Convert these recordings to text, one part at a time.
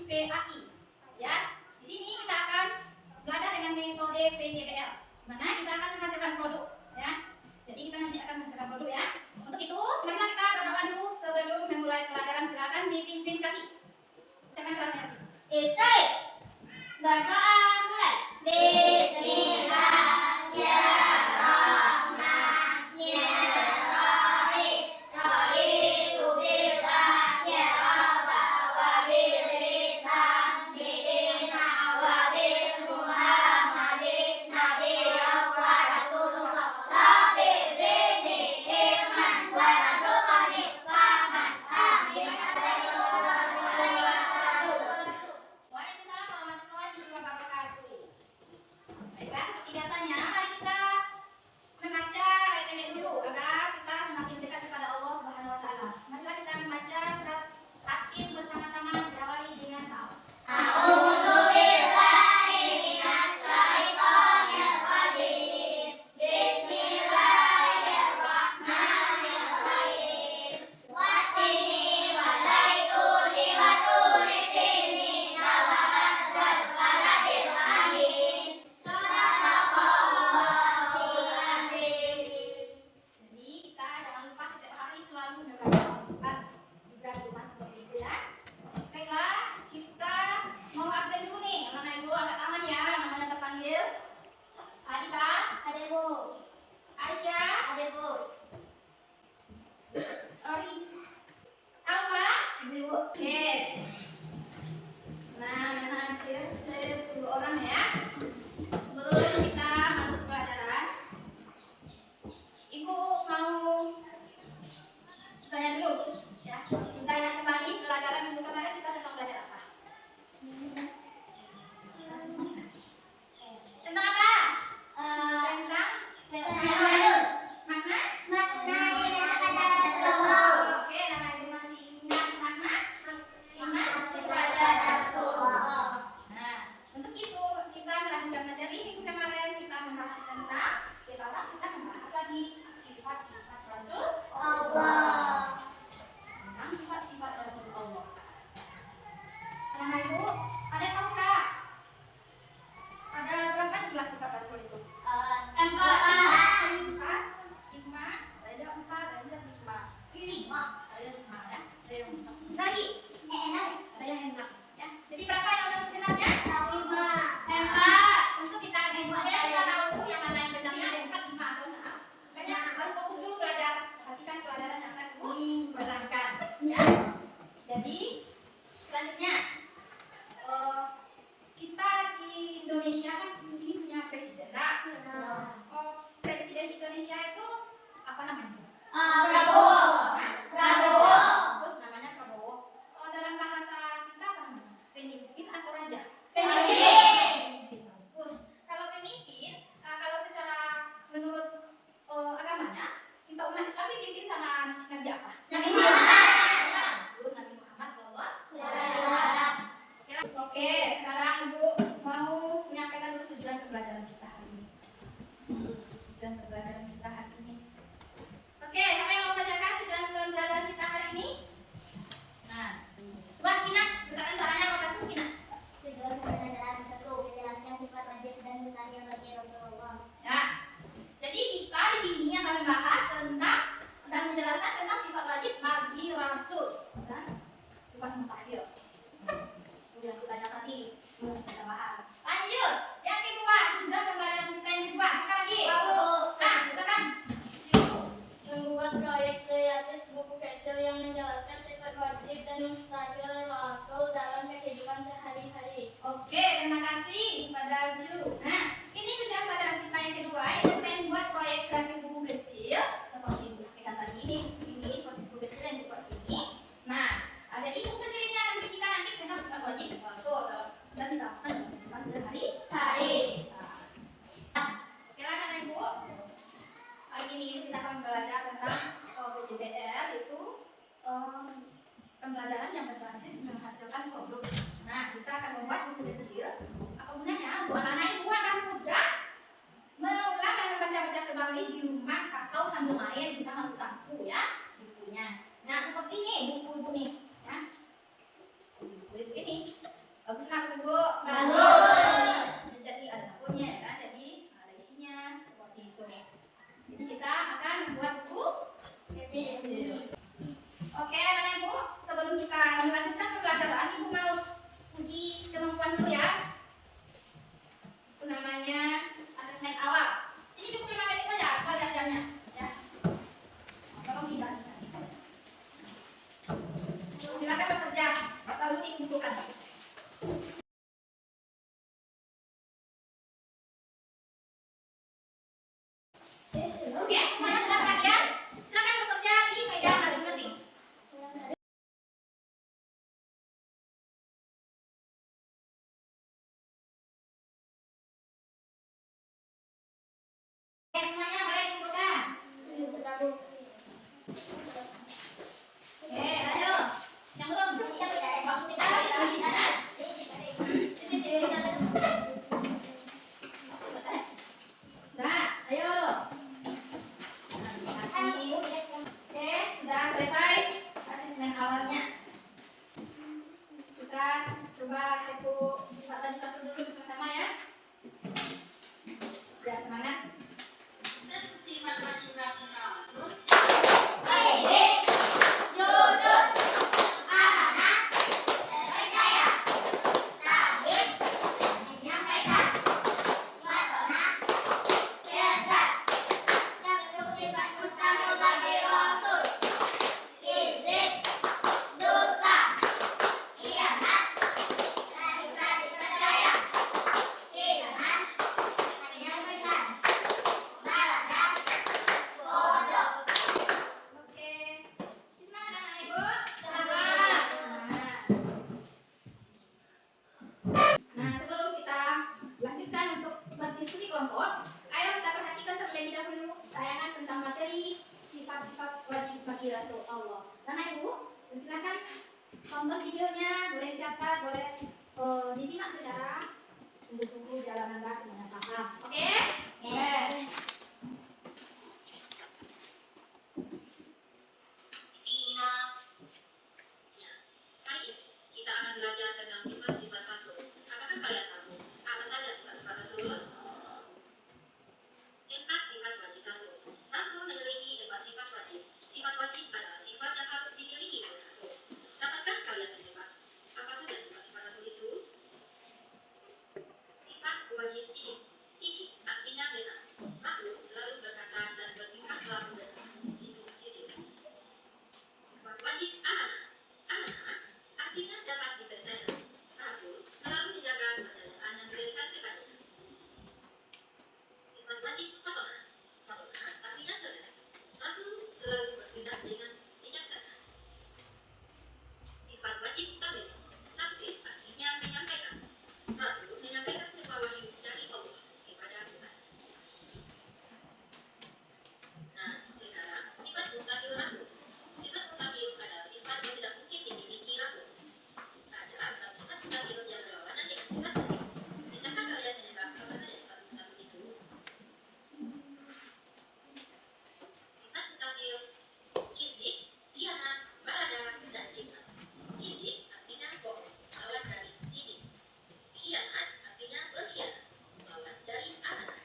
PAI. Ya, di sini kita akan belajar dengan metode PCPL. Mana kita akan menghasilkan produk, ya. Jadi kita nanti akan menghasilkan produk, ya. Untuk itu, marilah kita berdoa dulu sebelum memulai pelajaran. Silakan dipimpin kasih. Ucapkan kelasnya kasih. Istri, berdoa mulai. Bismillah. Prabowo. Dalam bahasa kita apa namanya? Pemimpin atau raja? coba aku buat lagi kasur dulu bersama-sama ya. Ya, semangat. Nah, sebelum kita lanjutkan untuk berdiskusi kelompok, ayo kita perhatikan terlebih dahulu tayangan tentang materi sifat-sifat wajib bagi Rasul Allah. Karena Ibu, silakan tonton videonya, boleh dicatat, boleh disimak secara sungguh-sungguh jalanan semuanya paham. Oke? Yes. Kita akan belajar tentang sifat-sifat Rasul. Apakah kalian tahu apa saja sifat-sifat Rasul? 4 sifat wajib Rasul. Rasul memiliki 4 sifat wajib. Sifat wajib adalah sifat yang harus dimiliki oleh Rasul. Dapatkah kalian menebak apa saja sifat-sifat Rasul itu? Sifat wajib sidik. Sidik artinya benar. Rasul selalu berkata dan bertingkah laku benar. Itu jujur. Sifat wajib amanah. Amanah artinya dapat dipercaya. Rasul selalu menjaga kepercayaan yang diberikan kepadanya. Sifat wajib fatonah. Fatonah artinya cerdas. Rasul selalu bertindak dengan bijaksana. Sifat wajib tabligh. Tabligh artinya menyampaikan. Rasul menyampaikan sebuah wahyu dari Allah kepada umat. Nah, sekarang sifat mustahil Rasul. Sifat mustahil adalah sifat yang tidak mungkin dimiliki Rasul. Ada 4 sifat mustahil yang berlawanan dengan sifat wajib. Bisakah kalian menebak apa saja sifat mustahil itu? Sifat mustahil: kizib, khianat, balada, dan kitman. Kizib artinya bohong, lawan dari sidik. Khianat artinya berkhianat, lawan dari amanah.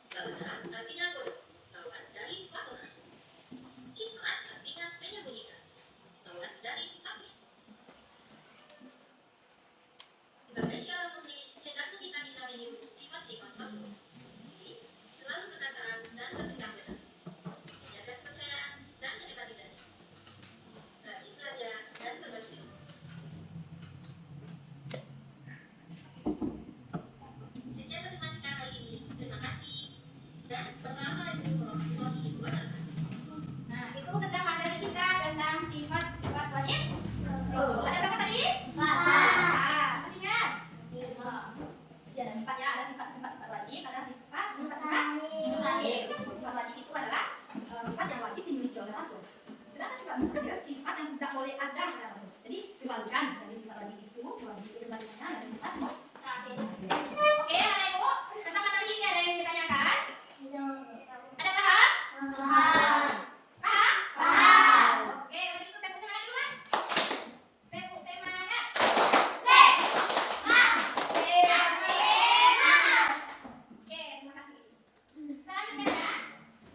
Balada artinya bodoh, lawan dari fatonah. Kitman artinya menyembunyikan, lawan dari tabligh. Sebagai seorang muslim, hendaknya kita bisa meniru sifat-sifat Rasul. Jadi, selalu berkata dan bertindak benar, menjaga kepercayaan dan menepati janji, rajin belajar dan berbagi ilmu. Sekian matematika kali ini. Terima kasih dan wassalamualaikum warahmatullahi wabarakatuh. Nah, itu tentang materi kita tentang sifat-sifat wajib Rasul. Ada berapa tadi? 4. Masih ingat? Ya, ada 4 ya. Ada sifat-sifat wajib, ada sifat mustahil. Sifat wajib itu adalah sifat yang wajib dimiliki oleh Rasul. Sedangkan sifat mustahil sifat yang tidak boleh ada pada Rasul. Jadi dibalikan dari sifat wajib itu, wajib itu kebalikannya dari sifat mustahil. Oke, anak ibu, tentang materi ini ada yang ditanyakan? Ada paham? Paham? Oke, begitu tepuk semangat dulu kan? Tepuk semangat. Oke, terima kasih. Kita lanjutkan ya.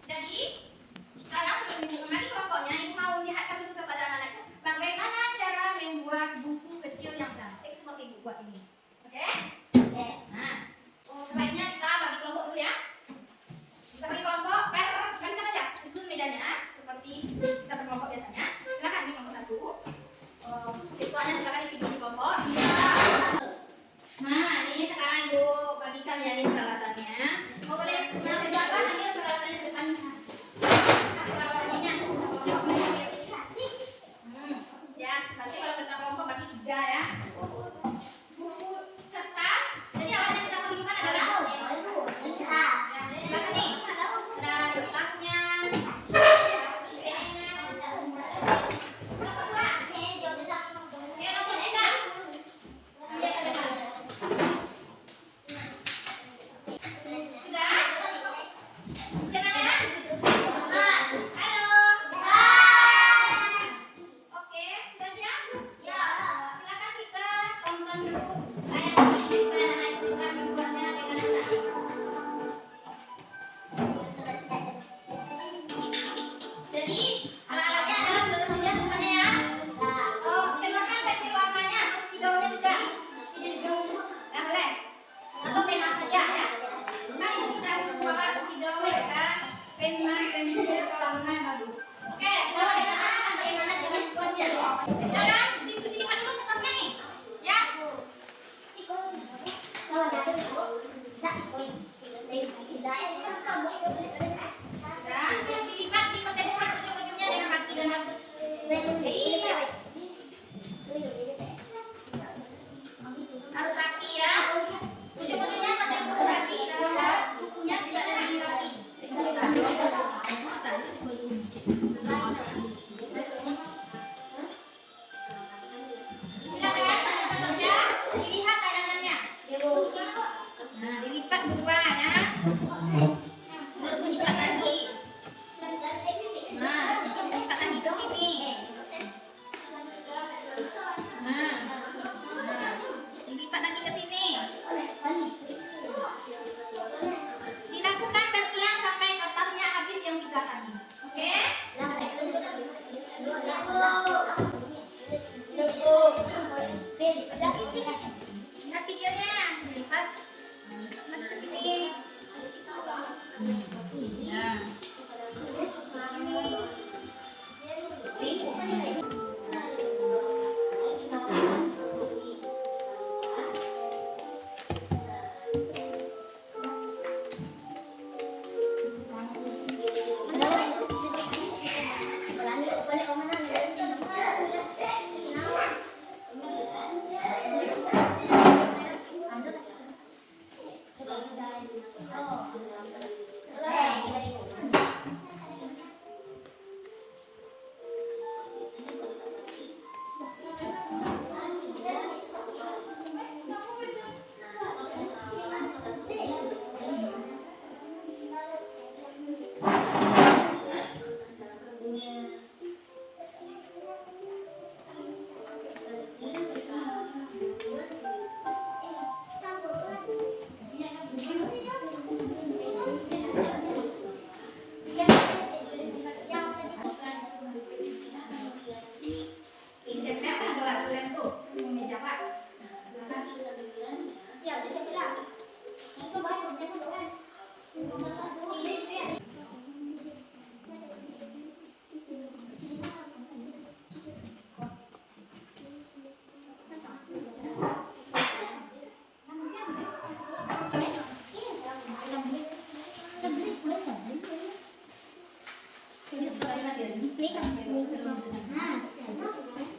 Jadi, sekarang sebelum ibu kembali kelompoknya, ibu mau lihatkan dulu kepada anak-anakku bagaimana cara membuat buku kecil yang cantik seperti ibu buat ini. Oke? Nah, sebaiknya kita bagi kelompok dulu ya. Kita bagi kelompok per barisan aja, susun mejanya seperti kita berkelompok biasanya. Silakan di kelompok 1. Siswanya silakan dipilih di kelompok. Nah, ini sekarang ibu bagikan ya ini peralatannya. Oh, boleh mencoba sambil peralatannya ke depan. Ya, nanti kalau kita kelompok bagi 3 ya. ulang dulu. Kayak ini, supaya anak itu bisa membuatnya dengan mudah. Jadi, alat-alatnya adalah sudah tersedia semuanya ya. Oh, keluarkan pensil warnanya, atau spidolnya juga. Ya boleh. Atau pena saja ya. Nah, itu sudah bawa spidol ya. Pena, pensil, warna yang bagus. Oke, sekarang kita akan bagaimana cara membuatnya. Silakan, dilipat dulu kertasnya nih. Ya. Dan dilipat dipertemukan ujung-ujungnya dengan kaki dan harus rapi ya. Ujung-ujungnya pakai buku rapi dan bukunya tidak ada lagi rapi. Silakan sambil bekerja, dilihat tayangannya. Nah, dilipat berdua ya. Terus dilipat lagi. Nah, dilipat lagi ke sini. Nah, dilipat lagi ke sini. Dilakukan berulang sampai kertasnya habis yang 3 tadi. Oke? Lihat videonya, dilipat lagi ke sini. Ya.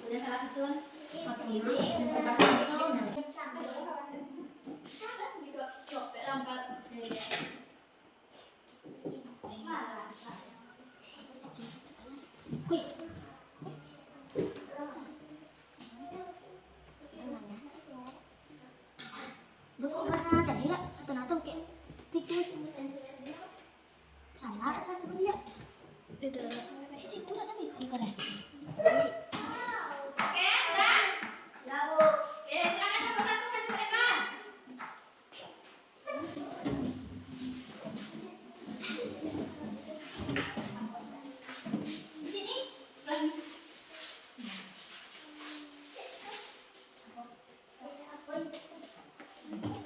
Udah salah susun. Salah satu saja. Di situ ada misi kan? Oke, sudah? Oke, silakan satu-satu ke depan. Di sini.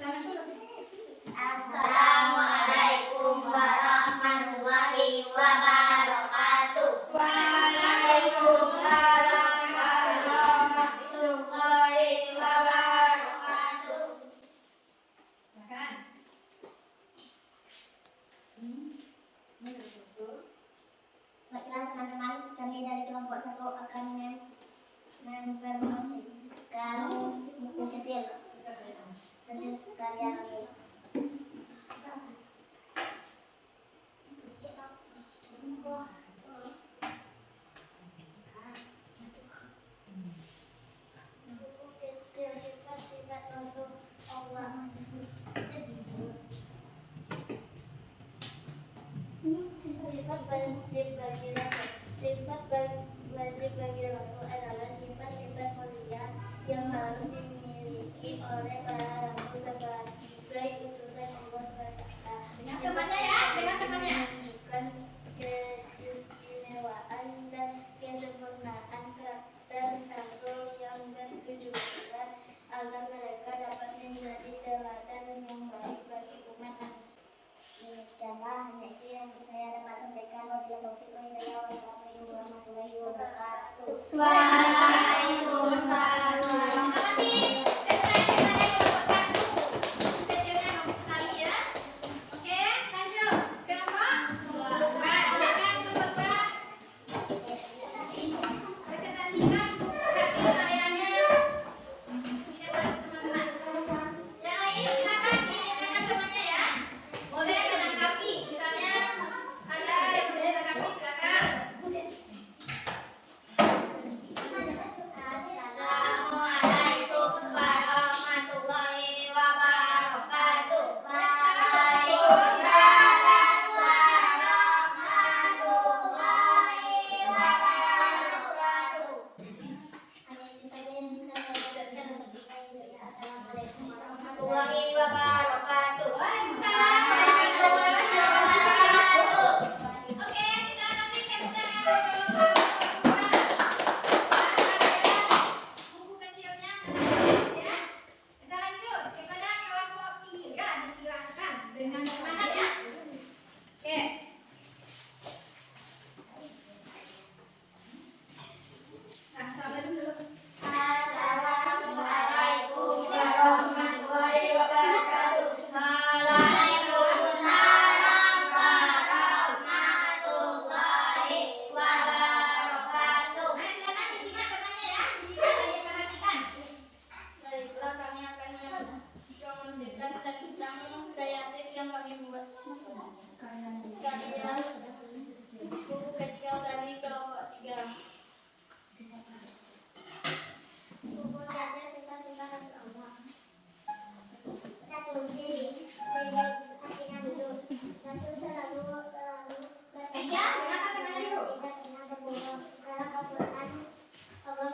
Selamat dulu. Assalamualaikum warahmatullahi wabarakatuh. Waalaikumsalam warahmatullahi wabarakatuh. Silakan. Baiklah teman-teman, kami dari kelompok 1 akan mempromosikan buku kecil hasil karya kami. Sifat-sifat Rasul Allah. Sifat wajib bagi Rasul. Sifat wajib bagi Rasul adalah sifat-sifat mulia yang harus dimiliki agar mereka dapat menjadi teladan yang baik bagi umat manusia. Demikianlah hanya itu yang saya dapat sampaikan. Wabillahi taufiq wal hidayah. Wassalamualaikum warahmatullahi wabarakatuh. Waalaikumsalam. Terima kasih. Kecilnya bagus sekali ya. Oke, lanjut. Kelompok 2. Silakan kelompok 2. Presentasikan hasil karyanya. Tidak bagus teman-teman. Yang lain silakan didengarkan temannya ya. Boleh melengkapi. Misalnya ada yang melengkapi silakan. Assalamualaikum warahmatullahi wabarakatuh. Warahmatullahi wabarakatuh. Waalaikumsalam warahmatullahi wabarakatuh. Oke, kita nanti kemudian buku kecilnya selesai ya. Kita lanjut kepada kelompok 3. Disilakan dengan semangat ya. Oke. Nah, sahabat dulu. Assalamualaikum warahmatullahi wabarakatuh. Waalaikumsalam warahmatullahi wabarakatuh. Nah, silakan disimak temannya ya. Disimak dan diperhatikan. Baiklah, kami akan menyaksikan dan bincang kreatif yang kami buat. Karya buku kecil dari kelompok 3. Buku kecil kita hasil Allah. Satu sini, artinya dulu. Rasul selalu Aisyah, dengarkan temannya dulu. dalam Al-Quran. Allah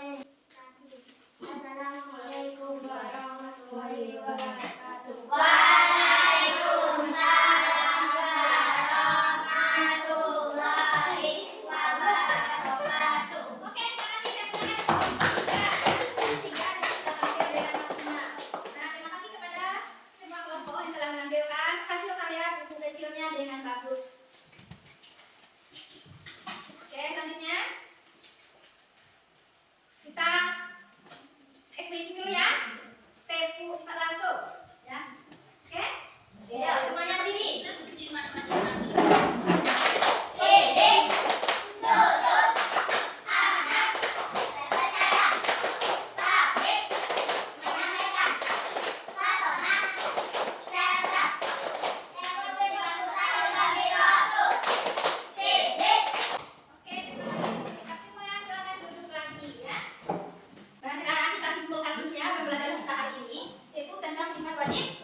Assalamualaikum warahmatullahi wabarakatuh. Waalaikumsalam warahmatullahi wabarakatuh. Oke, terima kasih dan silakan. 3 kita dengan maksimal. Nah, terima kasih kepada semua kelompok yang telah menampilkan hasil karya buku kecilnya dengan bagus. Oke, selanjutnya kita explaining dulu ya. Tepu sifat langsung ya. Oke? Ya, semuanya berdiri. Oke, terima kasih. Kita semua silakan duduk lagi ya. Dan sekarang kita simpulkan dulu ya pembelajaran kita hari ini, yaitu tentang sifat wajib